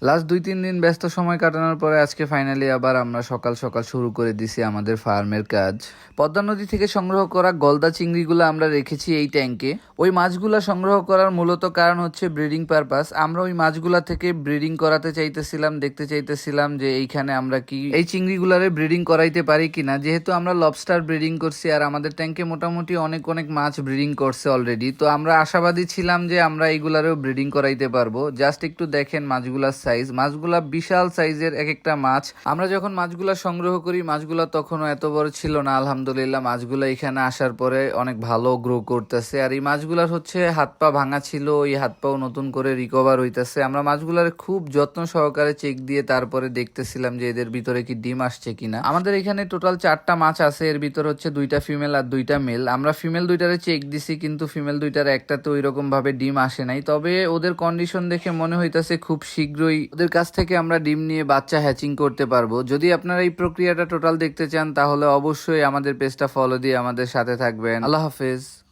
Last 2-3 দিন ব্যস্ত সময় কাটানোর পরে আজকে ফাইনালি আবার আমরা সকাল সকাল শুরু করে দিছি আমাদের ফার্মের কাজ। পদ্মা নদী থেকে সংগ্রহ করা গলদা চিংড়িগুলো আমরা রেখেছি এই ট্যাঙ্কে। ওই মাছগুলা সংগ্রহ করার মূলত কারণ হচ্ছে ব্রিডিং পারপাস। আমরা ওই মাছগুলা থেকে ব্রিডিং করাতে চাইতেছিলাম, দেখতে চাইতেছিলাম যে এইখানে আমরা কি এই চিংড়িগুলারে ব্রিডিং করাইতে পারি কিনা, যেহেতু আমরা লবস্টার ব্রিডিং করছি আর আমাদের ট্যাঙ্কে মোটামুটি অনেক অনেক মাছ ব্রিডিং করছে অলরেডি। তো আমরা আশাবাদী ছিলাম যে আমরা এইগুলারেও ব্রিডিং করাইতে পারবো। জাস্ট একটু দেখেন মাছগুলার সাইজ, মাছগুলা বিশাল সাইজের এক একটা মাছ। আমরা যখন মাছগুলা সংগ্রহ করি মাছগুলা তখনও এত বড় ছিল না। আলহামদুলিল্লাহ মাছগুলা এখানে আসার পরে অনেক ভালো গ্রো করতেছে। আর এই মাছগুলার হচ্ছে হাত পা ভাঙা ছিল, ওই হাত পাও নতুন করে রিকভার হইতেছে। আমরা মাছগুলার খুব যত্ন সহকারে চেক দিয়ে তারপরে দেখতেছিলাম যে এদের ভিতরে কি ডিম আসছে কিনা। আমাদের এখানে টোটাল 4টা মাছ আছে, এর ভিতর হচ্ছে 2টা ফিমেল আর 2টা মেল। আমরা ফিমেল 2টারে চেক দিছি, কিন্তু ফিমেল 2টার একটাতে ওই রকম ভাবে ডিম আসে নাই। তবে ওদের কন্ডিশন দেখে মনে হইতাছে খুব শীঘ্রই ওদের কাছ থেকে আমরা ডিম নিয়ে বাচ্চা হ্যাচিং করতে পারবো। যদি আপনারা এই প্রক্রিয়াটা টোটাল দেখতে চান তাহলে অবশ্যই আমাদের পেজটা ফলো দিয়ে আমাদের সাথে থাকবেন। আল্লাহ হাফেজ।